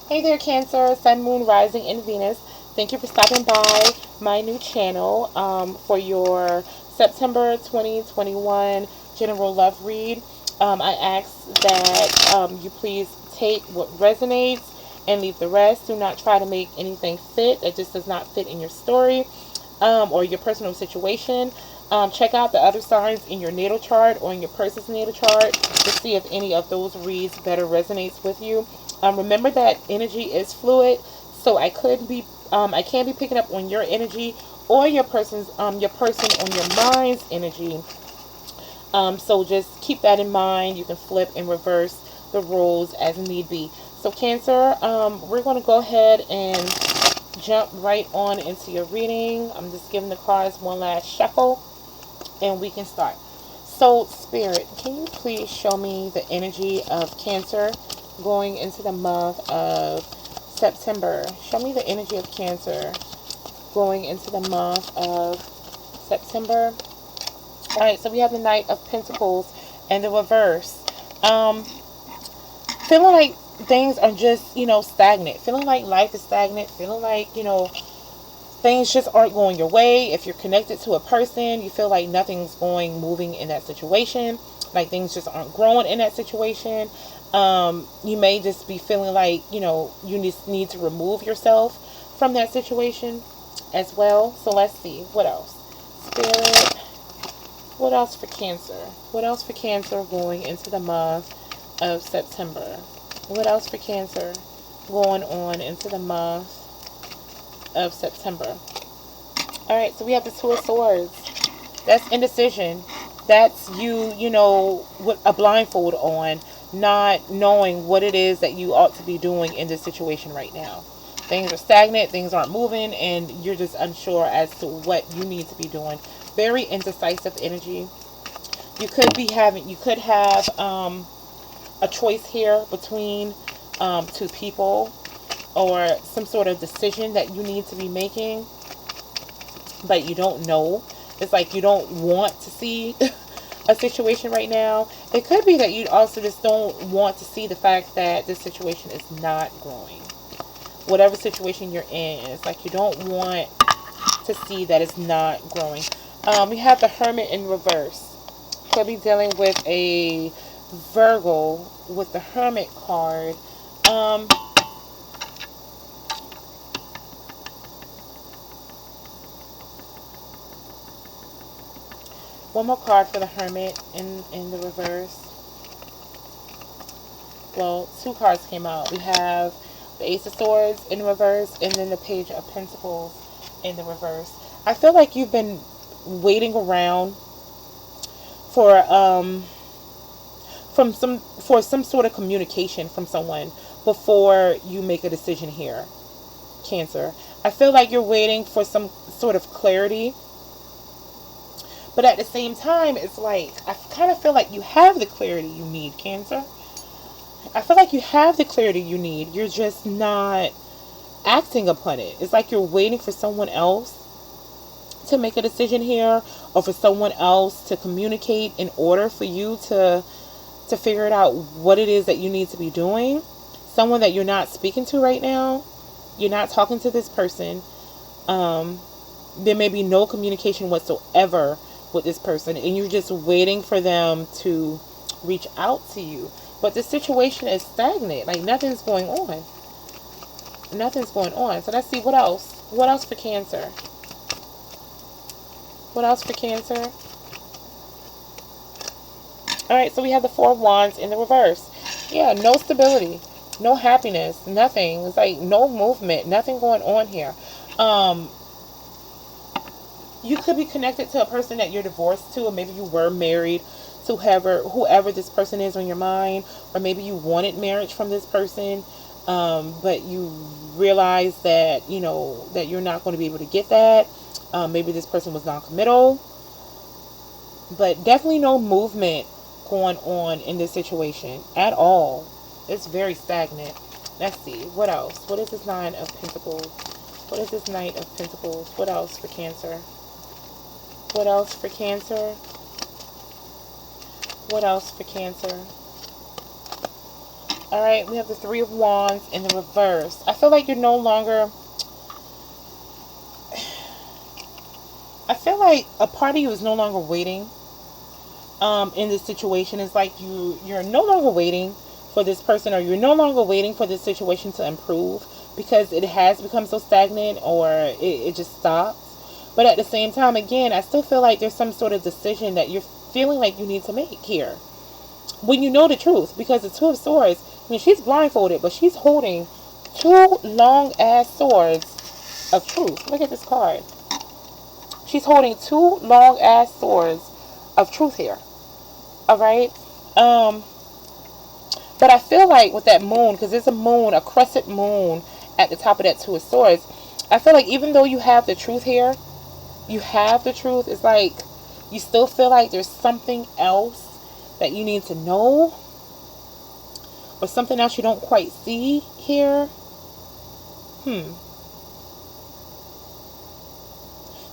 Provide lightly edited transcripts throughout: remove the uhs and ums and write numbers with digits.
Hey there, Cancer, Sun, Moon, Rising, and Venus. Thank you for stopping by my new channel for your September 2021 General Love Read. I ask that you please take what resonates and leave the rest. Do not try to make anything fit that just does not fit in your story or your personal situation. Check out the other signs in your natal chart or in your person's natal chart to see if any of those reads better resonates with you. Remember that energy is fluid, so I can be picking up on your energy or your person on your mind's energy. So just keep that in mind. You can flip and reverse the roles as need be. So Cancer, we're going to go ahead and jump right on into your reading. I'm just giving the cards one last shuffle and we can start. So Spirit, can you please show me the energy of Cancer going into the month of September? Show me the energy of Cancer going into the month of September. Alright, so we have the Knight of Pentacles and the reverse. Feeling like things are just, stagnant. Feeling like life is stagnant. Feeling like, things just aren't going your way. If you're connected to a person, you feel like nothing's moving in that situation. Like things just aren't growing in that situation. You may just be feeling like, you need to remove yourself from that situation as well. So let's see. What else? Spirit. What else for Cancer? What else for Cancer going into the month of September? What else for Cancer going on into the month of September? Alright, so we have the Two of Swords. That's indecision. That's you, with a blindfold on, not knowing what it is that you ought to be doing in this situation right now. Things are stagnant, things aren't moving, and you're just unsure as to what you need to be doing. Very indecisive energy. You could have a choice here between two people or some sort of decision that you need to be making, but you don't know. It's like you don't want to see a situation right now. It could be that you also just don't want to see the fact that this situation is not growing. Whatever situation you're in, it's like you don't want to see that it's not growing. We have the Hermit in reverse. Could be dealing with a Virgo with the Hermit card. One more card for the Hermit in the reverse. Well, two cards came out. We have the Ace of Swords in reverse and then the Page of Pentacles in the reverse. I feel like you've been waiting around for some sort of communication from someone before you make a decision here, Cancer. I feel like you're waiting for some sort of clarity, but at the same time, it's like I kind of feel like you have the clarity you need, Cancer. I feel like you have the clarity you need. You're just not acting upon it. It's like you're waiting for someone else to make a decision here, or for someone else to communicate in order for you to figure it out what it is that you need to be doing. Someone that you're not speaking to right now. You're not talking to this person. There may be no communication whatsoever with this person, and you're just waiting for them to reach out to you. But the situation is stagnant. Like nothing's going on. Nothing's going on. So let's see what else. What else for Cancer? What else for Cancer? Alright, so we have the Four of Wands in the reverse. Yeah, no stability. No happiness. Nothing. It's like no movement. Nothing going on here. You could be connected to a person that you're divorced to, or maybe you were married to whoever this person is on your mind, or maybe you wanted marriage from this person, but you realize that, that you're not going to be able to get that. Maybe this person was non-committal, but definitely no movement going on in this situation at all. It's very stagnant. Let's see. What else? What is this Nine of Pentacles? What is this Knight of Pentacles? What else for Cancer? What else for Cancer? What else for Cancer? All right, we have the Three of Wands in the reverse. I feel like you're no longer... I feel like a part of you is no longer waiting in this situation. It's like you're no longer waiting for this person, or you're no longer waiting for this situation to improve because it has become so stagnant, or it just stops. But at the same time, again, I still feel like there's some sort of decision that you're feeling like you need to make here when you know the truth, because the Two of Swords, I mean, she's blindfolded, but she's holding two long ass swords of truth. Look at this card. She's holding two long ass swords of truth here. Alright? But I feel like with that moon, because there's a moon, a crescent moon at the top of that Two of Swords, I feel like even though you have the truth here, you have the truth, it's like you still feel like there's something else that you need to know, or something else you don't quite see here.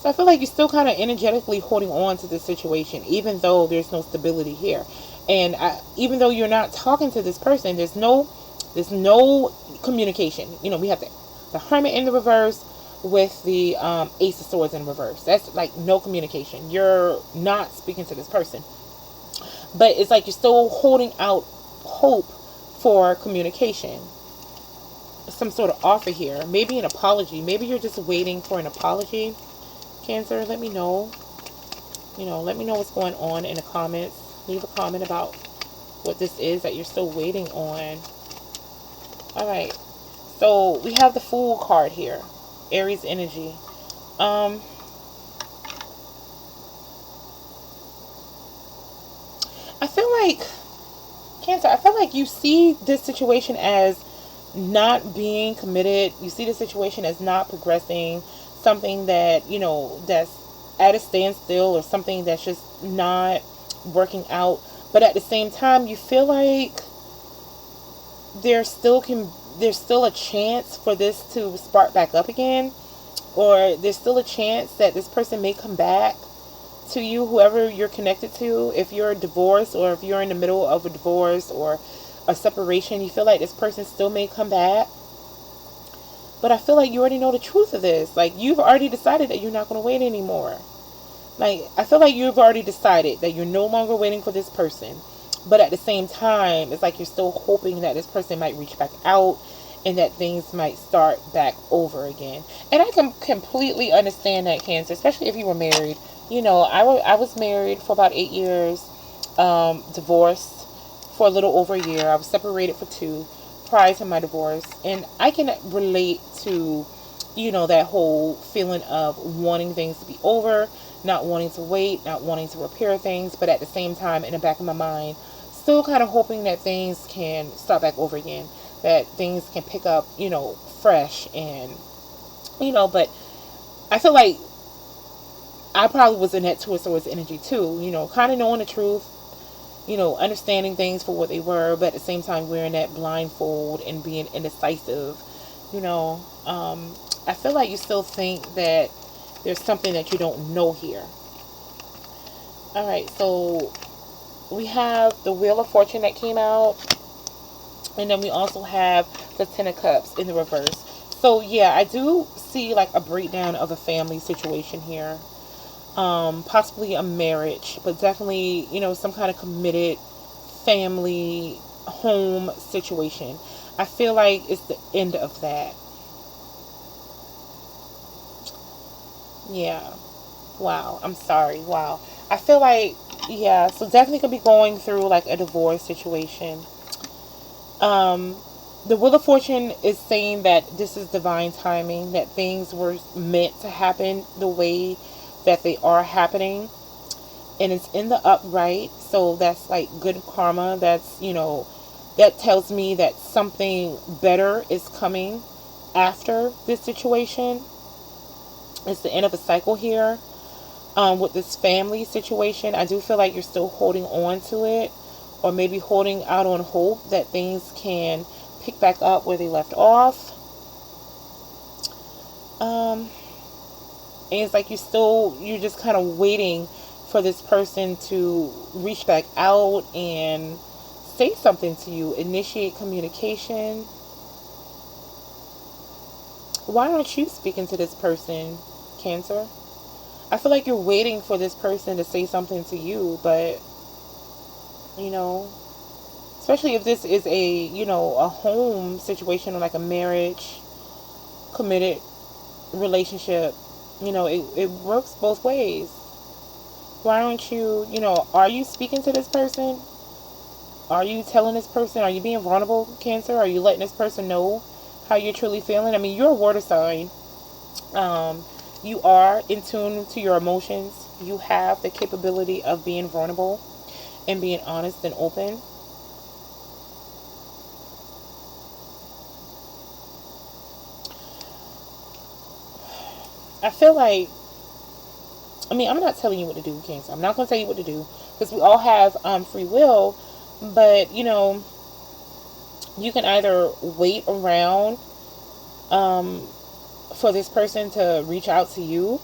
So I feel like you're still kind of energetically holding on to this situation, even though there's no stability here. And even though you're not talking to this person, there's no communication. You know, we have the Hermit in the reverse with the Ace of Swords in reverse. That's like no communication. You're not speaking to this person. But it's like you're still holding out hope for communication. Some sort of offer here. Maybe an apology. Maybe you're just waiting for an apology. Cancer, let me know. You know, let me know what's going on in the comments. Leave a comment about what this is that you're still waiting on. Alright. So, we have the Fool card here. Aries energy. I feel like, Cancer, I feel like you see this situation as not being committed. You see the situation as not progressing. Something that, you know, that's at a standstill, or something that's just not working out. But at the same time, you feel like there's still a chance for this to spark back up again, or there's still a chance that this person may come back to you, whoever you're connected to. If you're divorced, or if you're in the middle of a divorce or a separation, you feel like this person still may come back. But I feel like you already know the truth of this. Like, you've already decided that you're not going to wait anymore. Like, I feel like you've already decided that you're no longer waiting for this person. But at the same time, it's like you're still hoping that this person might reach back out, and that things might start back over again. And I can completely understand that, Cancer, especially if you were married. You know, I was married for about 8 years, divorced for a little over a year. I was separated for 2 prior to my divorce, and I can relate to, you know, that whole feeling of wanting things to be over, not wanting to wait, not wanting to repair things, but at the same time, in the back of my mind, still kind of hoping that things can start back over again, that things can pick up, you know, fresh. And, you know, but I feel like I probably was in that Two of Swords energy too, you know, kind of knowing the truth, you know, understanding things for what they were, but at the same time wearing that blindfold and being indecisive, you know. I feel like you still think that there's something that you don't know here. Alright, so we have the Wheel of Fortune that came out, and then we also have the Ten of Cups in the reverse. So yeah, I do see like a breakdown of a family situation here. Possibly a marriage, but definitely, you know, some kind of committed family home situation. I feel like it's the end of that. Yeah. Wow. I'm sorry. Wow. I feel like, yeah, so definitely could be going through like a divorce situation. The Wheel of Fortune is saying that this is divine timing, that things were meant to happen the way that they are happening, and it's in the upright, so that's like good karma. That's, you know, that tells me that something better is coming after this situation. It's the end of a cycle here. With this family situation, I do feel like you're still holding on to it, or maybe holding out on hope that things can pick back up where they left off. And it's like you're just kind of waiting for this person to reach back out and say something to you, initiate communication. Why aren't you speaking to this person, Cancer? I feel like you're waiting for this person to say something to you, but, you know, especially if this is a, you know, a home situation or like a marriage, committed relationship, you know, it works both ways. Why aren't you, you know, are you speaking to this person? Are you telling this person, are you being vulnerable, Cancer? Are you letting this person know how you're truly feeling? I mean, you're a water sign. You are in tune to your emotions. You have the capability of being vulnerable and being honest and open. I feel like, I mean, I'm not telling you what to do, Cancer. I'm not going to tell you what to do because we all have free will. But, you know, you can either wait around for this person to reach out to you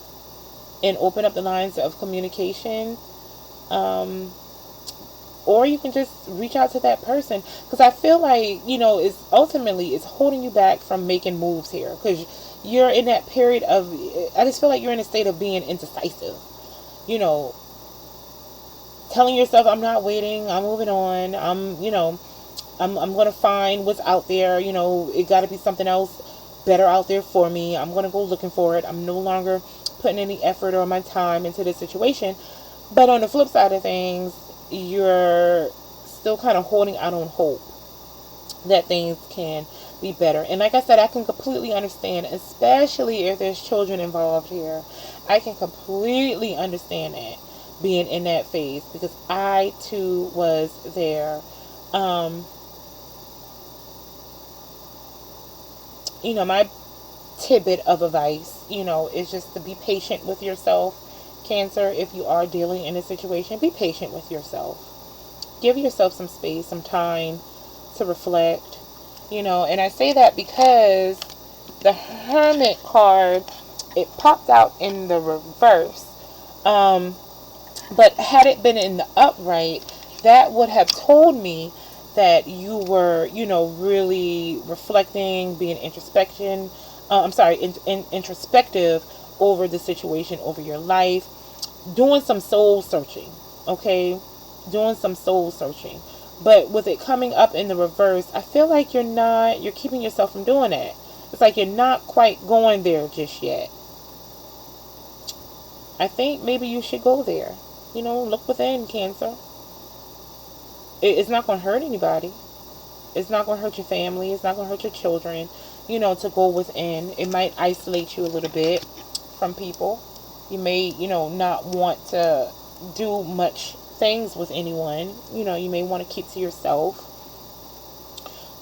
and open up the lines of communication, or you can just reach out to that person, because I feel like, you know, it's ultimately it's holding you back from making moves here, because you're in that period of, I just feel like you're in a state of being indecisive, you know, telling yourself, I'm not waiting, I'm moving on, you know, I'm going to find what's out there, you know, it got to be something else better out there for me. I'm going to go looking for it. I'm no longer putting any effort or my time into this situation. But on the flip side of things, you're still kind of holding out on hope that things can be better. And like I said, I can completely understand, especially if there's children involved here. I can completely understand that, being in that phase, because I too was there. You know, my tidbit of advice, you know, is just to be patient with yourself, Cancer. If you are dealing in a situation, be patient with yourself. Give yourself some space, some time to reflect, you know. And I say that because the Hermit card, it popped out in the reverse. But had it been in the upright, that would have told me that you were, you know, really reflecting, being introspective over the situation, over your life, doing some soul searching, okay? Doing some soul searching. But with it coming up in the reverse, I feel like you're keeping yourself from doing that. It's like you're not quite going there just yet. I think maybe you should go there. You know, look within, Cancer. It's not going to hurt anybody. It's not going to hurt your family. It's not going to hurt your children, you know, to go within. It might isolate you a little bit from people. You may, you know, not want to do much things with anyone. You know, you may want to keep to yourself.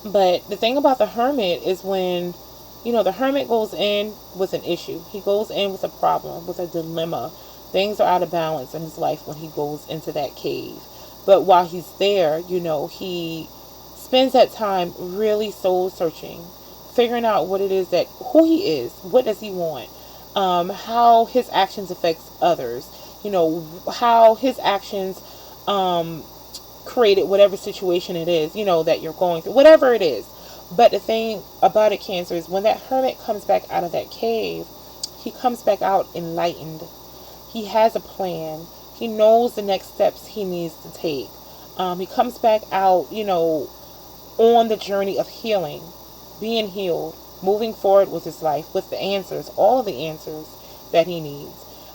But the thing about the Hermit is when, you know, the Hermit goes in with an issue. He goes in with a problem, with a dilemma. Things are out of balance in his life when he goes into that cave. But while he's there, you know, he spends that time really soul searching, figuring out what it is that, who he is, what does he want, how his actions affects others, you know, how his actions created whatever situation it is, you know, that you're going through, whatever it is. But the thing about it, Cancer, is when that Hermit comes back out of that cave, he comes back out enlightened. He has a plan. He knows the next steps he needs to take. He comes back out, you know, on the journey of healing, being healed, moving forward with his life, with the answers, all of the answers that he needs.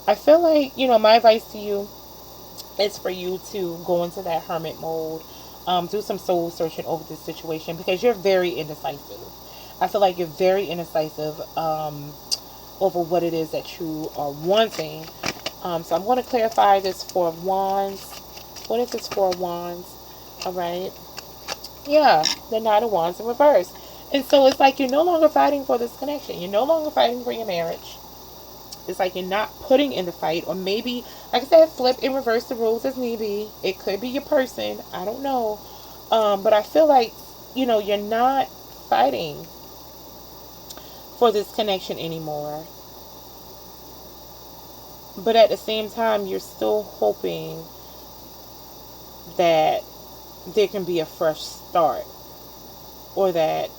I feel like, you know, my advice to you is for you to go into that Hermit mode, do some soul searching over this situation, because you're very indecisive. I feel like you're very indecisive over what it is that you are wanting. So I'm going to clarify this Four of Wands. What is this Four of Wands? All right. Yeah, the Knight of Wands in reverse. And so it's like you're no longer fighting for this connection. You're no longer fighting for your marriage. It's like you're not putting in the fight. Or maybe, like I said, flip and reverse the rules as need be. It could be your person. I don't know. But I feel like, you know, you're not fighting for this connection anymore. But at the same time, you're still hoping that there can be a fresh start, or that,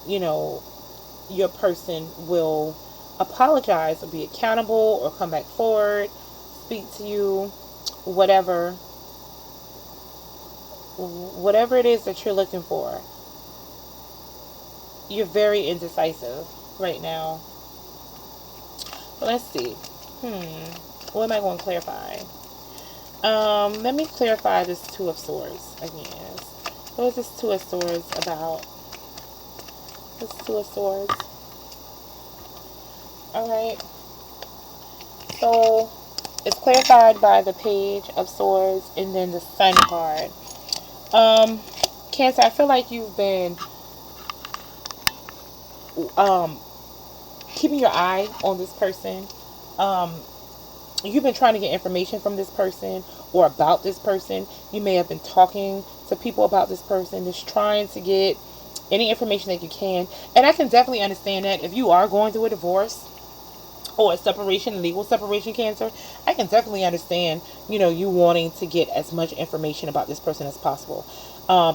your person will apologize or be accountable or come back forward, speak to you, whatever it is that you're looking for. You're very indecisive right now. But let's see. What am I going to clarify? Let me clarify this Two of Swords again. What is this Two of Swords about? This Two of Swords. Alright. So, it's clarified by the Page of Swords and then the Sun card. Cancer, I feel like you've been keeping your eye on this person. You've been trying to get information from this person or about this person. You may have been talking to people about this person, just trying to get any information that you can. And I can definitely understand that if you are going through a divorce or a separation, legal separation, Cancer, I can definitely understand, you wanting to get as much information about this person as possible.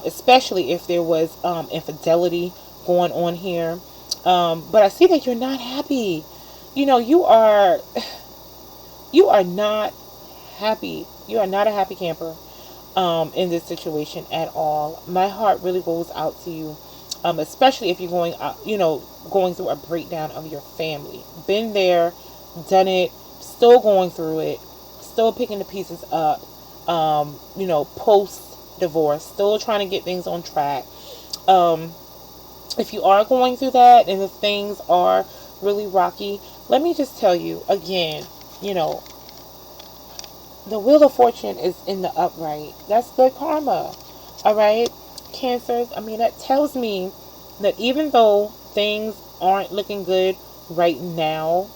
Especially if there was infidelity going on here. But I see that you're not happy. You are not happy. You are not a happy camper in this situation at all. My heart really goes out to you, especially if you're going through a breakdown of your family. Been there, done it, still going through it, still picking the pieces up, post-divorce, still trying to get things on track. If you are going through that and if things are really rocky, let me just tell you again, the Wheel of Fortune is in the upright. That's good karma. Alright, Cancers. That tells me that even though things aren't looking good right now,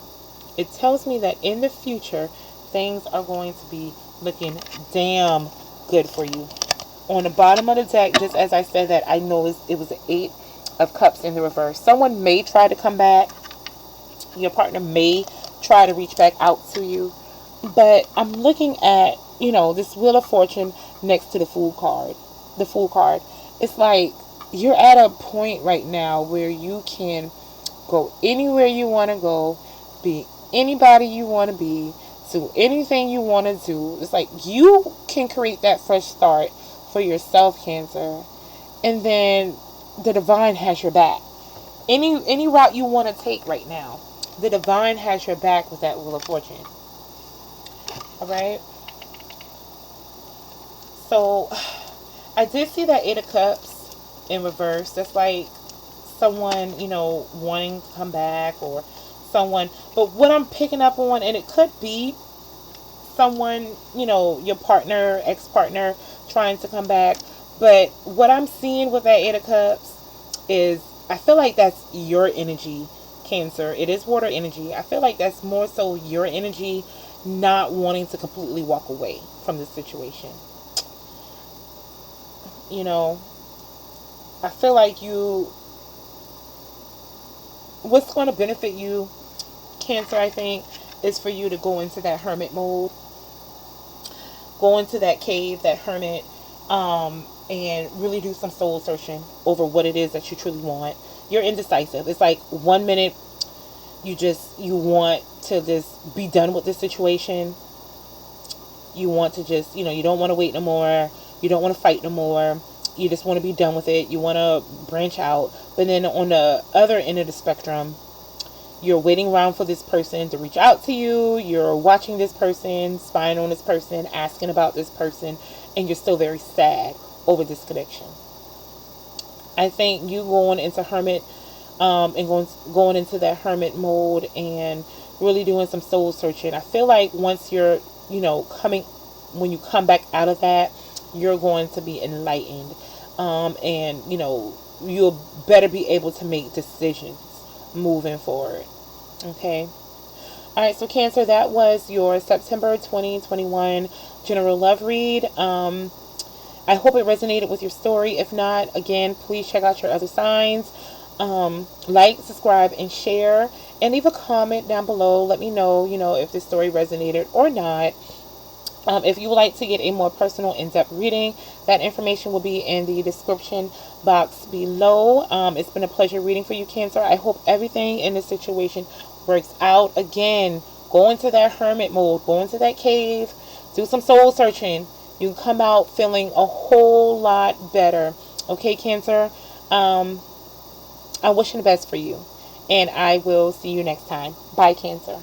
it tells me that in the future, things are going to be looking damn good for you. On the bottom of the deck, just as I said that, I know it was an 8 of Cups in the reverse. Someone may try to come back. Your partner may try to reach back out to you. But I'm looking at, this Wheel of Fortune next to the Fool card. The Fool card. It's like you're at a point right now where you can go anywhere you want to go, be anybody you want to be, do anything you want to do. It's like you can create that fresh start for yourself, Cancer. And then the divine has your back. Any route you want to take right now, the divine has your back with that Wheel of Fortune. Alright? So, I did see that 8 of Cups in reverse. That's like someone, wanting to come back or someone. But what I'm picking up on, and it could be someone, your partner, ex-partner trying to come back. But what I'm seeing with that 8 of Cups is, I feel like that's your energy, Cancer. It is water energy. I feel like that's more so your energy not wanting to completely walk away from this situation. I feel like what's going to benefit you, Cancer, I think, is for you to go into that hermit mode. Go into that cave, that hermit, and really do some soul searching over what it is that you truly want. You're indecisive. It's like 1 minute you want to just be done with this situation. You want to just, you don't want to wait no more. You don't want to fight no more. You just want to be done with it. You want to branch out. But then on the other end of the spectrum, you're waiting around for this person to reach out to you. You're watching this person, spying on this person, asking about this person, and you're still very sad over this connection. I think you going into hermit and going into that hermit mode and really doing some soul searching. I feel like once you're, when you come back out of that, you're going to be enlightened. And, you'll better be able to make decisions moving forward. Okay. All right. So Cancer, that was your September 2021 general love read. I hope it resonated with your story. If not, again, please check out your other signs. Like, subscribe, and share, and leave a comment down below. Let me know, if this story resonated or not. If you would like to get a more personal, in-depth reading, that information will be in the description box below. It's been a pleasure reading for you, Cancer. I hope everything in this situation works out. Again, go into that hermit mode. Go into that cave. Do some soul searching. You can come out feeling a whole lot better. Okay, Cancer? I'm wishing the best for you. And I will see you next time. Bye, Cancer.